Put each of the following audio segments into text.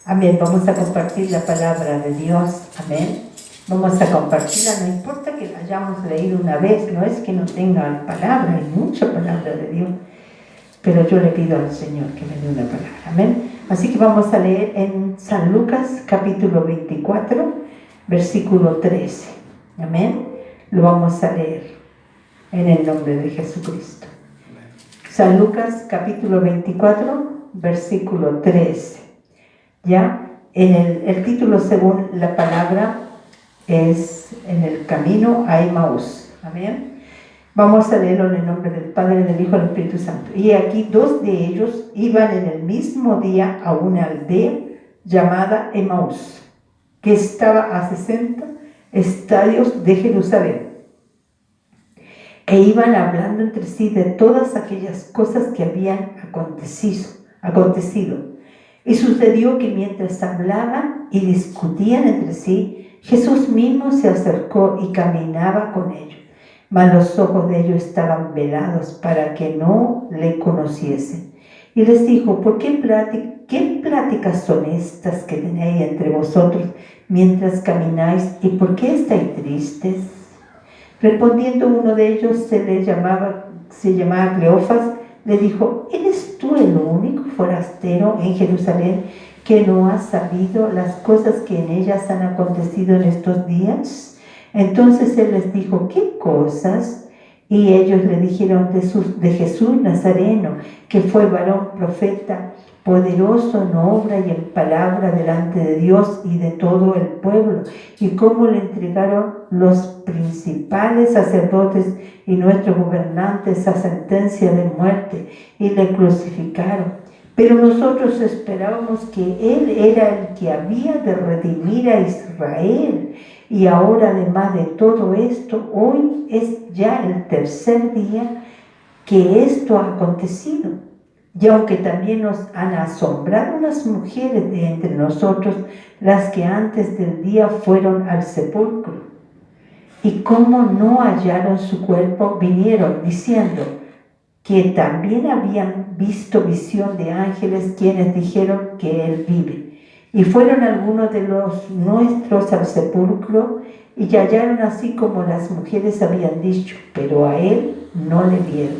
Amén. Vamos a compartir la palabra de Dios. Amén. Vamos a compartirla. No importa que la hayamos leído una vez, no es que no tenga palabra, hay mucha palabra de Dios. Pero yo le pido al Señor que me dé una palabra. Amén. Así que vamos a leer en San Lucas, capítulo 24, versículo 13. Amén. Lo vamos a leer en el nombre de Jesucristo. San Lucas, capítulo 24, versículo 13. Ya, el título según la palabra es En el camino a Emaús. Amén. Vamos a leerlo en el nombre del Padre, del Hijo y del Espíritu Santo. Y aquí 2 de ellos iban en el mismo día a una aldea llamada Emaús, que estaba a 60 estadios de Jerusalén. E iban hablando entre sí de todas aquellas cosas que habían acontecido. Y sucedió que mientras hablaban y discutían entre sí, Jesús mismo se acercó y caminaba con ellos. Mas los ojos de ellos estaban velados para que no le conociesen. Y les dijo: ¿Por qué pláticas son estas que tenéis entre vosotros mientras camináis? ¿Y por qué estáis tristes? Respondiendo uno de ellos, se llamaba Cleofas, le dijo: ¿Eres tú el único forastero en Jerusalén que no ha sabido las cosas que en ellas han acontecido en estos días? Entonces él les dijo: ¿Qué cosas? Y ellos le dijeron de Jesús Nazareno, que fue varón profeta, poderoso en obra y en palabra delante de Dios y de todo el pueblo, y cómo le entregaron los principales sacerdotes y nuestros gobernantes a sentencia de muerte, y le crucificaron. Pero nosotros esperábamos que Él era el que había de redimir a Israel. Y ahora, además de todo esto, hoy es ya el 3er día que esto ha acontecido. Y aunque también nos han asombrado las mujeres de entre nosotros, las que antes del día fueron al sepulcro, y como no hallaron su cuerpo, vinieron diciendo que también habían visto visión de ángeles, quienes dijeron que Él vive. Y fueron algunos de los nuestros al sepulcro y hallaron así como las mujeres habían dicho, pero a Él no le vieron.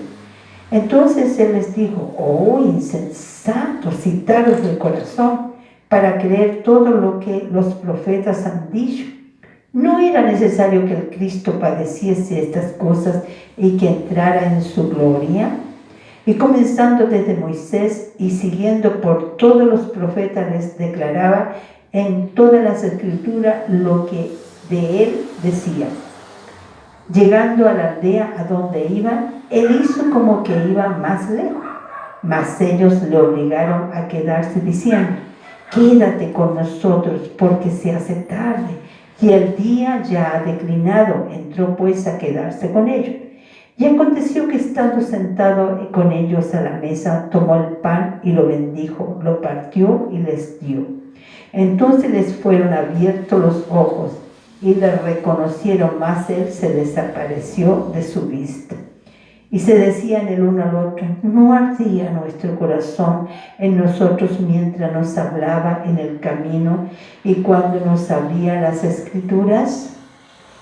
Entonces Él les dijo: oh insensatos y tardos de corazón, para creer todo lo que los profetas han dicho. ¿No era necesario que el Cristo padeciese estas cosas y que entrara en su gloria? Y comenzando desde Moisés y siguiendo por todos los profetas, les declaraba en todas las escrituras lo que de él decía. Llegando a la aldea a donde iban, él hizo como que iba más lejos, mas ellos le obligaron a quedarse diciendo: quédate con nosotros, porque se hace tarde y el día ya ha declinado. Entró pues a quedarse con ellos. Y aconteció que estando sentado con ellos a la mesa, tomó el pan y lo bendijo, lo partió y les dio. Entonces les fueron abiertos los ojos y le reconocieron, mas él se desapareció de su vista. Y se decían el uno al otro: ¿no ardía nuestro corazón en nosotros mientras nos hablaba en el camino y cuando nos abría las escrituras?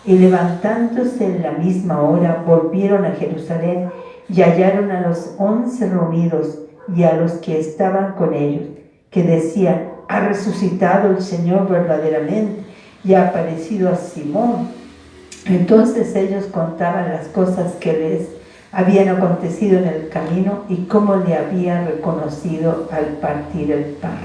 Y levantándose en la misma hora, volvieron a Jerusalén y hallaron a los 11 reunidos y a los que estaban con ellos, que decían: ha resucitado el Señor verdaderamente y ha aparecido a Simón. Entonces ellos contaban las cosas que les habían acontecido en el camino y cómo le habían reconocido al partir el pan.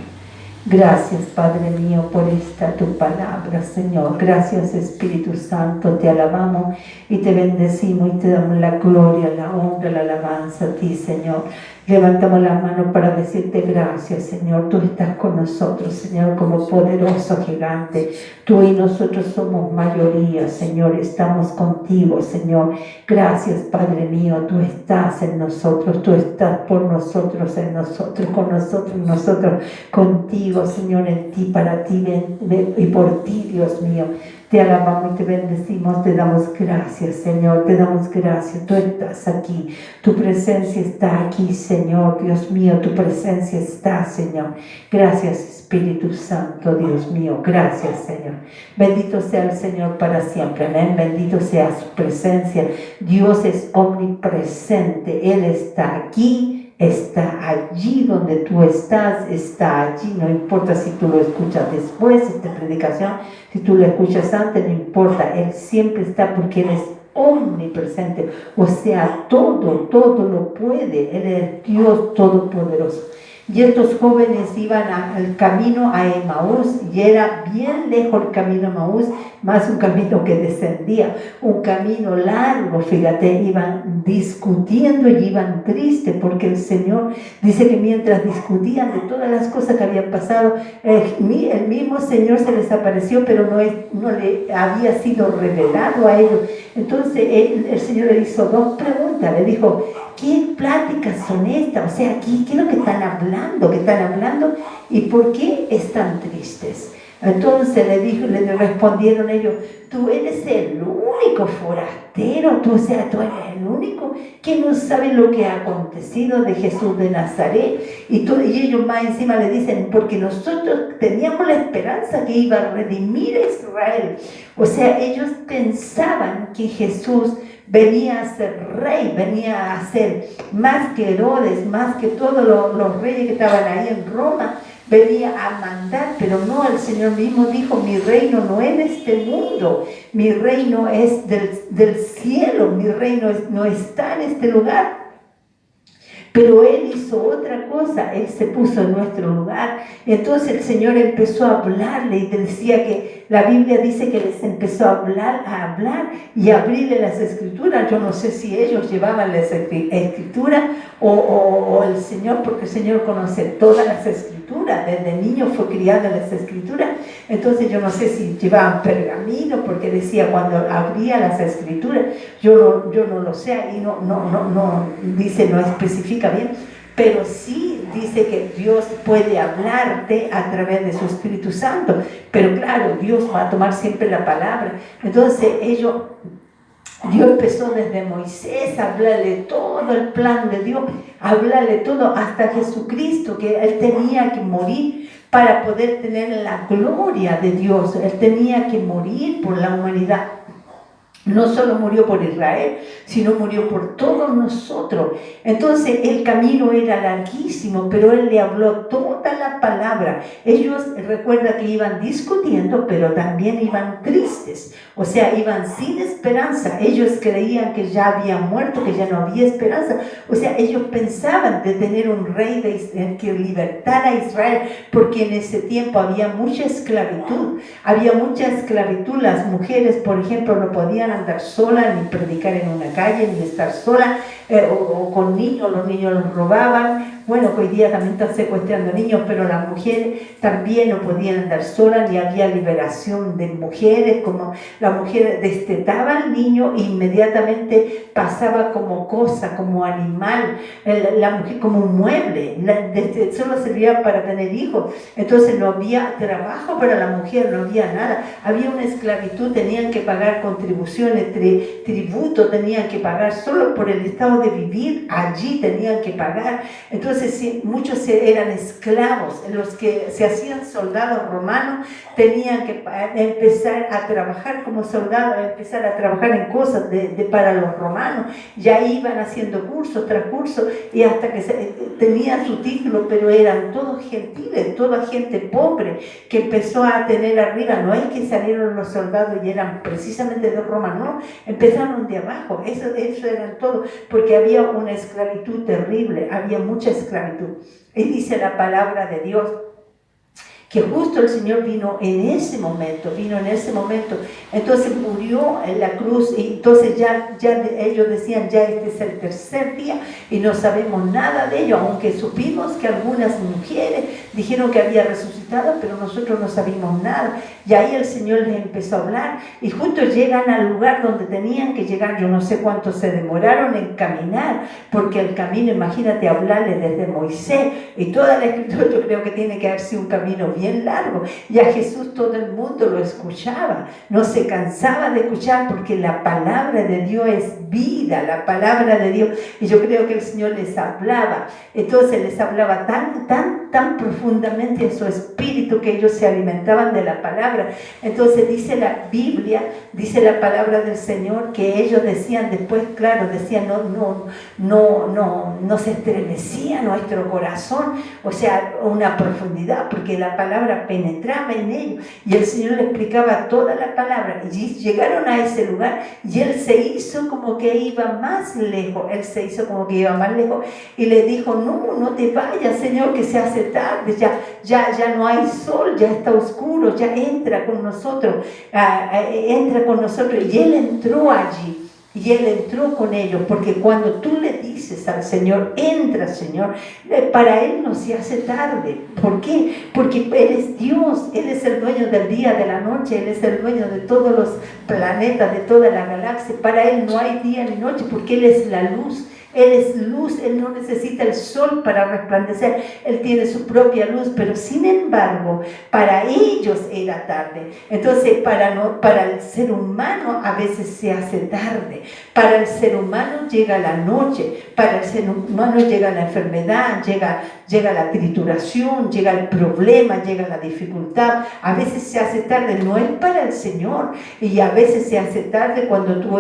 Gracias, Padre mío, por esta tu palabra, Señor. Gracias, Espíritu Santo. Te alabamos y te bendecimos y te damos la gloria, la honra, la alabanza a ti, Señor. Levantamos las manos para decirte gracias, Señor. Tú estás con nosotros, Señor, como poderoso gigante. Tú y nosotros somos mayoría, Señor. Estamos contigo, Señor. Gracias, Padre mío. Tú estás en nosotros. Tú estás por nosotros, en nosotros, con nosotros, contigo, Señor, en ti, para ti y por ti, Dios mío. Te alabamos y te bendecimos, te damos gracias, Señor, te damos gracias. Tú estás aquí, tu presencia está aquí, Señor, Dios mío, tu presencia está, Señor. Gracias, Espíritu Santo, Dios mío, gracias, Señor. Bendito sea el Señor para siempre, amén. Bendito sea su presencia. Dios es omnipresente, Él está aquí. Está allí donde tú estás, está allí, no importa si tú lo escuchas después de esta predicación, si tú lo escuchas antes, no importa, Él siempre está porque Él es omnipresente, o sea, todo lo puede, Él es Dios todopoderoso. Y estos jóvenes iban al camino a Emaús, y era bien lejos el camino a Emaús, más un camino que descendía, un camino largo, fíjate, iban discutiendo y iban tristes, porque el Señor dice que mientras discutían de todas las cosas que habían pasado, el mismo Señor se les apareció, pero no le había sido revelado a ellos. Entonces el Señor le hizo dos preguntas, le dijo: ¿qué pláticas son estas? O sea, ¿qué es lo que están hablando? ¿Y por qué están tristes? Entonces le respondieron ellos: tú eres el único forastero, tú eres el único que no sabe lo que ha acontecido de Jesús de Nazaret. Y ellos más encima le dicen: porque nosotros teníamos la esperanza que iba a redimir a Israel. O sea, ellos pensaban que Jesús venía a ser rey, venía a ser más que Herodes, más que todos los reyes que estaban ahí en Roma, venía a mandar, pero no, el Señor mismo dijo: mi reino no es de este mundo, mi reino es del cielo, mi reino no está en este lugar. Pero Él hizo otra cosa, Él se puso en nuestro lugar. Entonces el Señor empezó a hablarle y decía que la Biblia dice que les empezó a hablar y a abrirle las escrituras. Yo no sé si ellos llevaban las escrituras o el Señor, porque el Señor conoce todas las escrituras. Desde niño fue criado en las escrituras. Entonces yo no sé si llevaban pergamino, porque decía cuando abría las escrituras, yo no lo sé, y no dice, no especifica bien, pero sí dice que Dios puede hablarte a través de su Espíritu Santo, pero claro, Dios va a tomar siempre la palabra. Entonces Dios empezó desde Moisés a hablarle todo el plan de Dios, a hablarle todo hasta Jesucristo, que Él tenía que morir para poder tener la gloria de Dios. Él tenía que morir por la humanidad. No solo murió por Israel, sino murió por todos nosotros. Entonces el camino era larguísimo, pero Él le habló toda la palabra. Ellos, recuerda que iban discutiendo, pero también iban tristes. O sea, iban sin esperanza. Ellos creían que ya habían muerto, que ya no había esperanza. O sea, ellos pensaban de tener un rey que libertara a Israel, porque en ese tiempo había mucha esclavitud. Las mujeres, por ejemplo, no podían andar sola, ni predicar en una calle, ni estar sola, o con niños, los niños los robaban. Bueno, hoy día también están secuestrando niños, pero las mujeres también no podían andar solas, ni había liberación de mujeres. Como la mujer destetaba al niño e inmediatamente pasaba como cosa, como animal, la mujer como un mueble, solo servía para tener hijos. Entonces no había trabajo para la mujer, no había nada, había una esclavitud, tenían que pagar contribuciones, tributo, tenían que pagar solo por el estado de vivir, allí tenían que pagar. Entonces muchos eran esclavos. Los que se hacían soldados romanos tenían que empezar a trabajar como soldados, empezar a trabajar en cosas para los romanos. Ya iban haciendo cursos tras cursos y hasta que tenían su título, pero eran todos gentiles, toda gente pobre que empezó a tener arriba. No es que salieron los soldados y eran precisamente de Roma, no, empezaron de abajo. Eso eran todos, porque había una esclavitud terrible, había mucha esclavitud. Y dice la palabra de Dios que justo el Señor vino en ese momento, entonces murió en la cruz, y entonces ya ellos decían: ya este es el tercer día y no sabemos nada de ello, aunque supimos que algunas mujeres dijeron que había resucitado, pero nosotros no sabíamos nada. Y ahí el Señor les empezó a hablar y justo llegan al lugar donde tenían que llegar. Yo no sé cuánto se demoraron en caminar, porque el camino, imagínate hablarle desde Moisés y toda la escritura, yo creo que tiene que haber sido un camino bien largo. Y a Jesús todo el mundo lo escuchaba, no se cansaba de escuchar, porque la palabra de Dios es vida, la palabra de Dios. Y yo creo que el Señor les hablaba, entonces les hablaba tan profundamente en su espíritu, que ellos se alimentaban de la palabra. Entonces dice la Biblia, dice la palabra del Señor, que ellos decían después, claro, decían, no se estremecía nuestro corazón, o sea, una profundidad, porque la palabra penetraba en ellos, y el Señor le explicaba toda la palabra, y llegaron a ese lugar, y él se hizo como que iba más lejos, y le dijo, no te vayas, Señor, que se hace tarde, ya no hay sol, ya está oscuro, ya entra con nosotros, y él entró allí. Y él entró con ellos, porque cuando tú le dices al Señor, entra, Señor, para él no se hace tarde. ¿Por qué? Porque él es Dios, él es el dueño del día, de la noche, él es el dueño de todos los planetas, de toda la galaxia. Para él no hay día ni noche, porque él es la luz. Él es luz, él no necesita el sol para resplandecer, él tiene su propia luz, pero sin embargo, para ellos era tarde. Entonces, para el ser humano a veces se hace tarde, para el ser humano llega la noche, para el ser humano llega la enfermedad, llega la trituración, llega el problema, llega la dificultad. A veces se hace tarde, no es para el Señor, y a veces se hace tarde cuando tú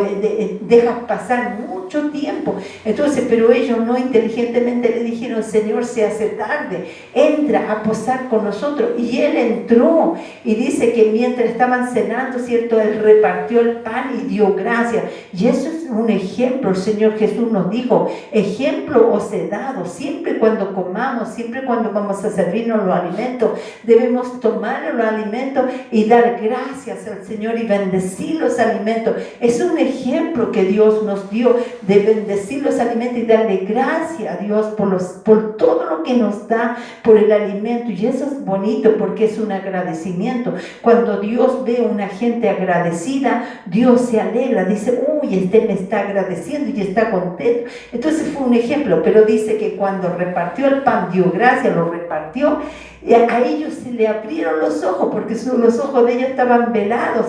dejas pasar mucho tiempo. Entonces, pero ellos no inteligentemente le dijeron, Señor, se hace tarde, entra a posar con nosotros. Y él entró, y dice que mientras estaban cenando, ¿cierto?, él repartió el pan y dio gracias. Y eso es un ejemplo. El Señor Jesús nos dijo, ejemplo os he dado. Siempre cuando comamos, siempre cuando vamos a servirnos los alimentos, debemos tomar los alimentos y dar gracias al Señor y bendecir los alimentos. Es un ejemplo que Dios nos dio, de bendecir los alimentos y darle gracias a Dios por todo lo que nos da, por el alimento. Y eso es bonito, porque es un agradecimiento. Cuando Dios ve a una gente agradecida, Dios se alegra, dice, uy, me está agradeciendo y está contento. Entonces fue un ejemplo, pero dice que cuando repartió el pan, dio gracias, lo repartió, y a ellos se le abrieron los ojos, porque los ojos de ellos estaban velados,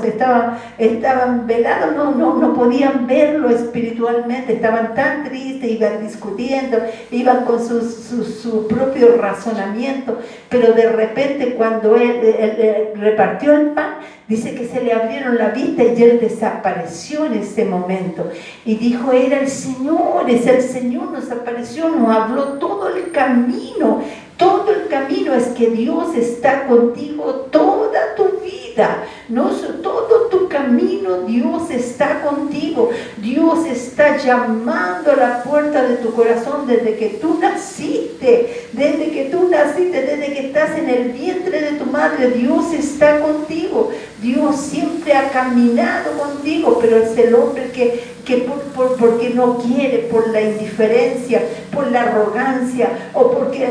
no podían verlo espiritualmente, estaban tan tristes, iban discutiendo, iban con su propio razonamiento, pero de repente cuando él repartió el pan, dice que se le abrieron la vista y él desapareció en ese momento. Y dijo, era el Señor, es el Señor, nos apareció, nos habló todo el camino. Todo el camino es que Dios está contigo toda tu vida. No, todo tu camino Dios está contigo. Dios está llamando a la puerta de tu corazón desde que tú naciste. Desde que estás en el vientre de tu madre, Dios está contigo. Dios siempre ha caminado contigo, pero es el hombre que porque no quiere, por la indiferencia, por la arrogancia, o porque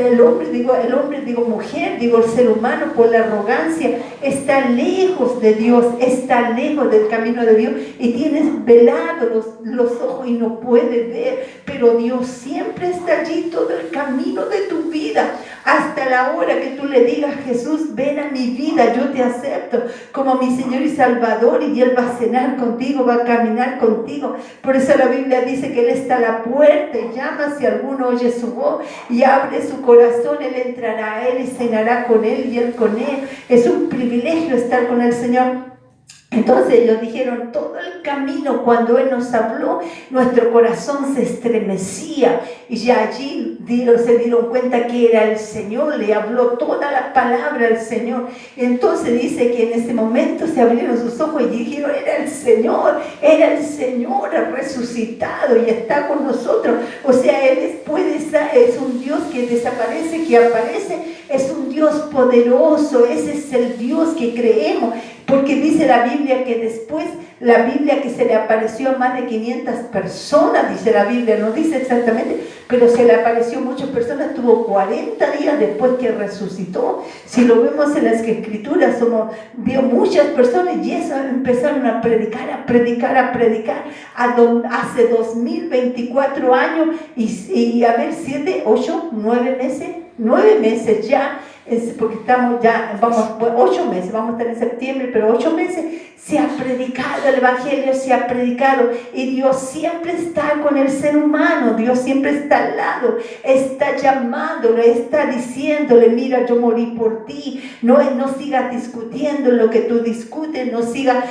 mujer, el ser humano, por la arrogancia, está lejos de Dios, está lejos del camino de Dios, y tienes velados los ojos y no puedes ver, pero Dios siempre está allí todo el camino de tu vida, hasta la hora que tú le digas, Jesús, ven a mi vida, yo te acepto como mi Señor y Salvador, y Él va a cenar contigo, va a caminar contigo. Por eso la Biblia dice que Él está a la puerta y llama. Si alguno oye su voz y abre su corazón, Él entrará a Él y cenará con Él y Él con Él. Es un privilegio estar con el Señor. Entonces ellos dijeron, todo el camino cuando Él nos habló, nuestro corazón se estremecía, y ya allí se dieron cuenta que era el Señor, le habló toda la palabra al Señor. Y entonces dice que en ese momento se abrieron sus ojos y dijeron, era el Señor ha resucitado y está con nosotros. O sea, Él es un Dios que desaparece, que aparece, es un Dios poderoso, ese es el Dios que creemos. porque dice la Biblia que después, la Biblia que se le apareció a más de 500 personas, dice la Biblia, no dice exactamente, pero se le apareció a muchas personas, tuvo 40 días después que resucitó. Si lo vemos en las escrituras, vio muchas personas y eso empezaron a predicar, hace 2024 años y a ver, 7, 8, 9 meses ya, porque estamos ya, 8 meses, vamos a estar en septiembre, pero 8 meses se ha predicado el Evangelio, se ha predicado, y Dios siempre está con el ser humano, Dios siempre está al lado, está llamándolo, está diciéndole, mira, yo morí por ti, no sigas discutiendo lo que tú discutes, no sigas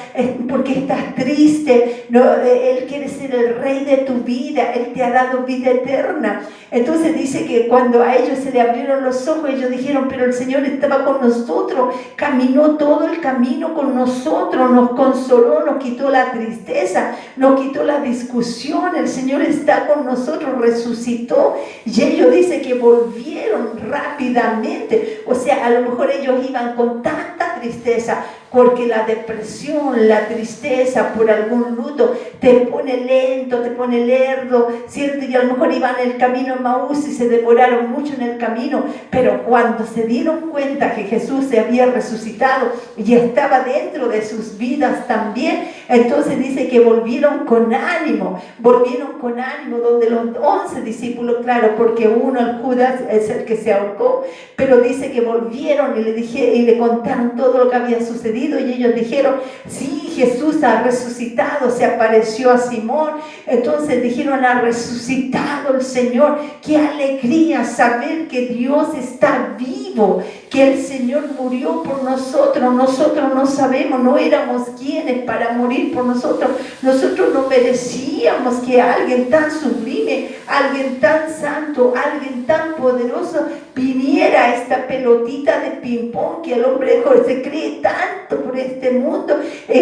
porque estás triste, Él quiere ser el rey de tu vida, Él te ha dado vida eterna. Entonces dice que cuando a ellos se le abrieron los ojos, ellos dijeron, pero el Señor estaba con nosotros, caminó todo el camino con nosotros, nos consoló, nos quitó la tristeza, nos quitó la discusión, el Señor está con nosotros, resucitó. Y ellos dicen que volvieron rápidamente, o sea, a lo mejor ellos iban con tanta tristeza, porque la depresión, la tristeza por algún luto te pone lento, te pone lerdo, ¿cierto? Y a lo mejor iban en el camino a Maús y se demoraron mucho en el camino, pero cuando se dieron cuenta que Jesús se había resucitado y estaba dentro de sus vidas también, entonces dice que volvieron con ánimo, donde los 11 discípulos, claro, porque uno, el Judas, es el que se ahorcó, pero dice que volvieron y le contaron todo lo que había sucedido. Y ellos dijeron, sí, Jesús ha resucitado, se apareció a Simón. Entonces dijeron, ha resucitado el Señor. Qué alegría saber que Dios está vivo, que el Señor murió por nosotros. Nosotros no sabemos, no éramos quienes para morir por nosotros. Nosotros no merecíamos que alguien tan sublime, alguien tan santo, alguien tan poderoso viniera a esta pelotita de ping-pong que el hombre se cree tanto por este mundo,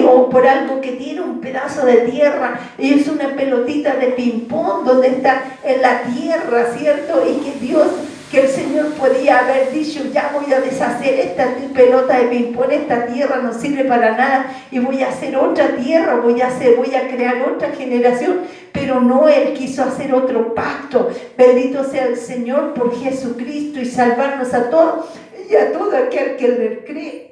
o por algo que tiene un pedazo de tierra, y es una pelotita de ping-pong donde está en la tierra, ¿cierto? Y que el Señor podía haber dicho, ya voy a deshacer esta pelota de ping-pong, esta tierra no sirve para nada, y voy a hacer otra tierra, voy a crear otra generación, pero no, Él quiso hacer otro pacto. Bendito sea el Señor por Jesucristo y salvarnos a todos y a todo aquel que en Él cree.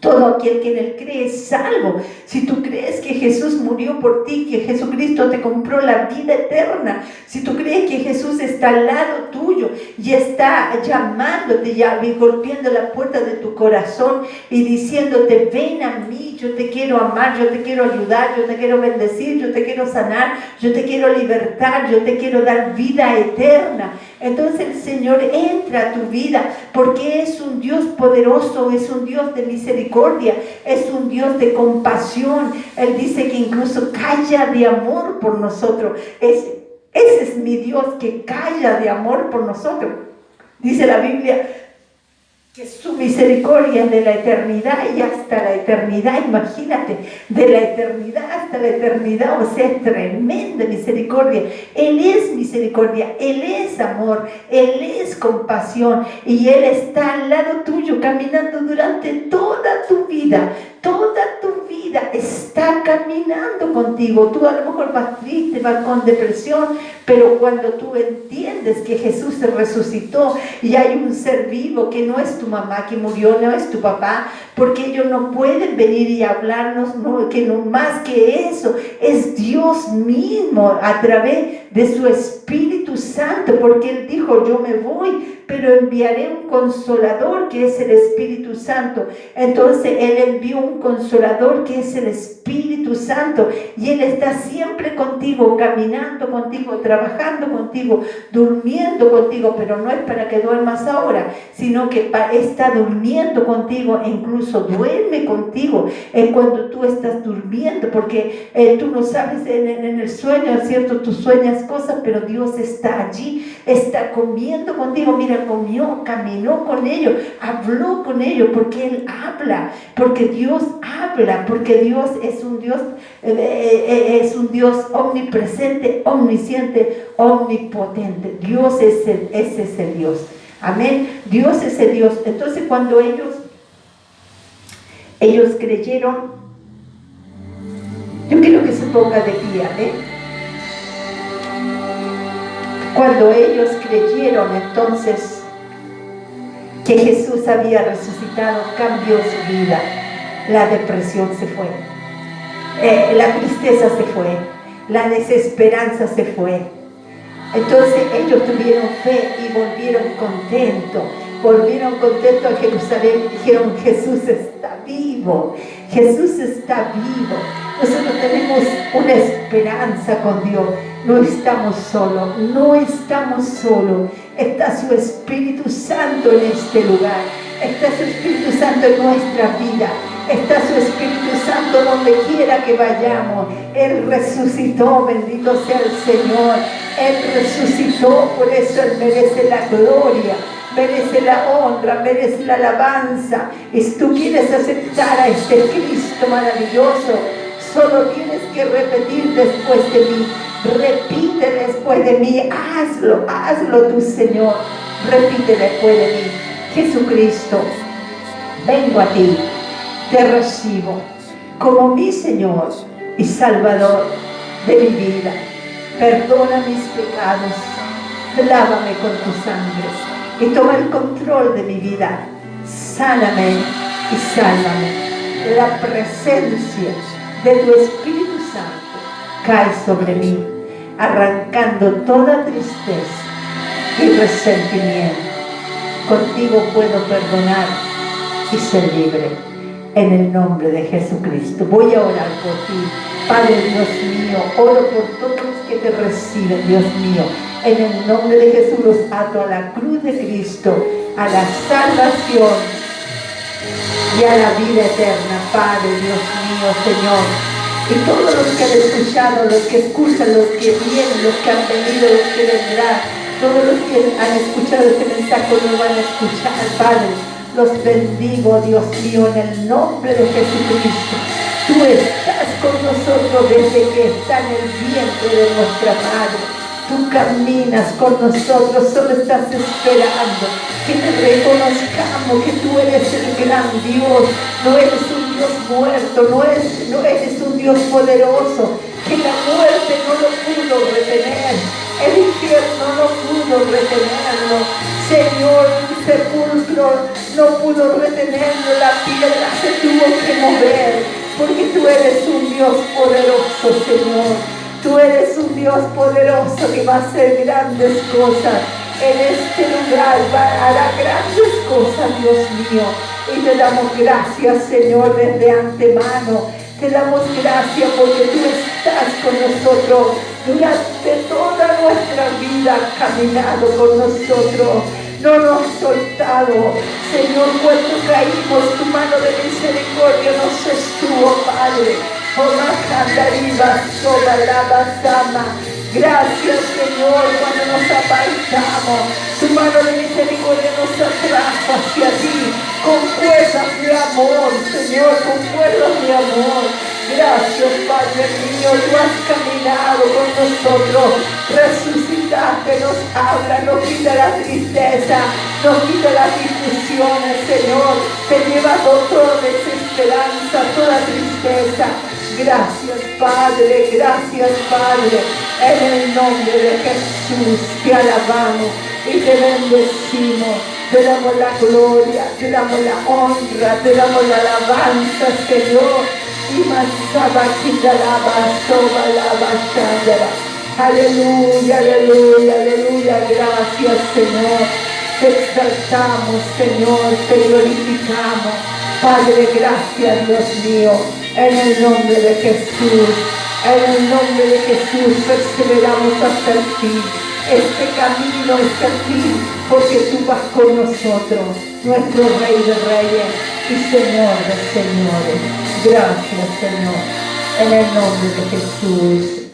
Todo aquel que en Él cree es salvo. Si tú crees que Jesús murió por ti, que Jesucristo te compró la vida eterna, si tú crees que Jesús está al lado tuyo y está llamándote, golpeando la puerta de tu corazón y diciéndote, ven a mí, yo te quiero amar, yo te quiero ayudar, yo te quiero bendecir, yo te quiero sanar, yo te quiero libertar, yo te quiero dar vida eterna. Entonces el Señor entra a tu vida porque es un Dios poderoso, es un Dios de misericordia, es un Dios de compasión. Él dice que incluso calla de amor por nosotros. Ese es mi Dios que calla de amor por nosotros. Dice la Biblia que su misericordia es de la eternidad y hasta la eternidad. Imagínate, de la eternidad hasta la eternidad, o sea, es tremenda misericordia. Él es misericordia, Él es amor, Él es compasión, y Él está al lado tuyo, caminando durante toda tu vida. Toda tu vida está caminando contigo. Tú a lo mejor vas triste, vas con depresión, pero cuando tú entiendes que Jesús se resucitó y hay un ser vivo que no es tu mamá que murió, no es tu papá, porque ellos no pueden venir y hablarnos, no, que no más que eso, es Dios mismo a través de su Espíritu Santo, porque Él dijo, yo me voy, pero enviaré un consolador que es el Espíritu Santo. Entonces Él envió un consolador que es el Espíritu Santo, y Él está siempre contigo, caminando contigo, trabajando contigo, durmiendo contigo, pero no es para que duermas ahora, sino que está durmiendo contigo, e incluso duerme contigo cuando tú estás durmiendo, porque tú no sabes en el sueño, ¿cierto? Tú sueñas cosas, pero Dios está allí, está comiendo contigo. Mira, comió, caminó con ellos, habló con ellos, porque Él habla, porque Dios habla, porque Dios es un Dios omnipresente, omnisciente, omnipotente. Dios es ese Dios. Amén. Dios es el Dios. Entonces cuando ellos Ellos creyeron. Yo quiero que se ponga de pie, ¿eh? Cuando ellos creyeron entonces que Jesús había resucitado, cambió su vida. La depresión se fue, la tristeza se fue, la desesperanza se fue. Entonces ellos tuvieron fe y volvieron contentos a Jerusalén y dijeron: Jesús está vivo, Jesús está vivo. Nosotros tenemos una esperanza con Dios. No estamos solos, no estamos solos. Está su Espíritu Santo en este lugar. Está su Espíritu Santo en nuestra vida. Está su Espíritu Santo donde quiera que vayamos. Él resucitó, bendito sea el Señor. Él resucitó, por eso Él merece la gloria, merece la honra, merece la alabanza. Y si tú quieres aceptar a este Cristo maravilloso, solo tienes que repetir después de mí. Repite después de mí. Hazlo tú, Señor. Repite después de mí. Jesucristo, vengo a ti, te recibo como mi Señor y Salvador de mi vida. Perdona mis pecados, lávame con tu sangre y toma el control de mi vida. Sáname y sálvame. La presencia de tu Espíritu Santo cae sobre mí, arrancando toda tristeza y resentimiento. Contigo puedo perdonar y ser libre. En el nombre de Jesucristo. Voy a orar por ti. Padre Dios mío, oro por todos los que te reciben, Dios mío. En el nombre de Jesús los ato a la cruz de Cristo, a la salvación y a la vida eterna. Padre Dios mío, Señor. Y todos los que han escuchado, los que escuchan, los que vienen, los que han venido, los que vendrán, todos los que han escuchado este mensaje lo van a escuchar, Padre. Los bendigo, Dios mío, en el nombre de Jesucristo. Tú estás con nosotros desde que está en el vientre de nuestra madre. Tú caminas con nosotros, solo estás esperando que te reconozcamos que tú eres el gran Dios. No eres un Dios muerto, no eres un Dios poderoso, que la muerte no lo pudo retener, el infierno no pudo retenerlo. Señor, un sepulcro no pudo retenerlo, la piedra se tuvo que mover, porque tú eres un Dios poderoso, Señor. Tú eres un Dios poderoso que va a hacer grandes cosas. En este lugar hará grandes cosas, Dios mío. Y te damos gracias, Señor, desde antemano. Te damos gracias porque tú estás con nosotros durante toda nuestra vida, caminado con nosotros. No nos has soltado, Señor. Cuando caímos, tu mano de misericordia nos sostuvo, Padre. Gracias, Señor, cuando nos apartamos. Tu mano de misericordia nos atrajo hacia ti con cuerdas de amor, Señor, con cuerdas de amor. Gracias, Padre mío, tú has caminado con nosotros, resucitaste, nos habla, nos quita la tristeza, nos quita las discusiones, Señor, te lleva toda desesperanza, toda tristeza. Gracias, Padre, en el nombre de Jesús te alabamos y te bendecimos. Te damos la gloria, te damos la honra, te damos la alabanza, Señor. Y más sabaquita la aleluya, aleluya, aleluya. Gracias, Señor. Te exaltamos, Señor, te glorificamos. Padre, gracias, Dios mío. En el nombre de Jesús, perseveramos hasta el fin. Este camino es el fin, porque tú vas con nosotros, nuestro Rey de Reyes y Señor de Señores. Gracias, Señor, en el nombre de Jesús.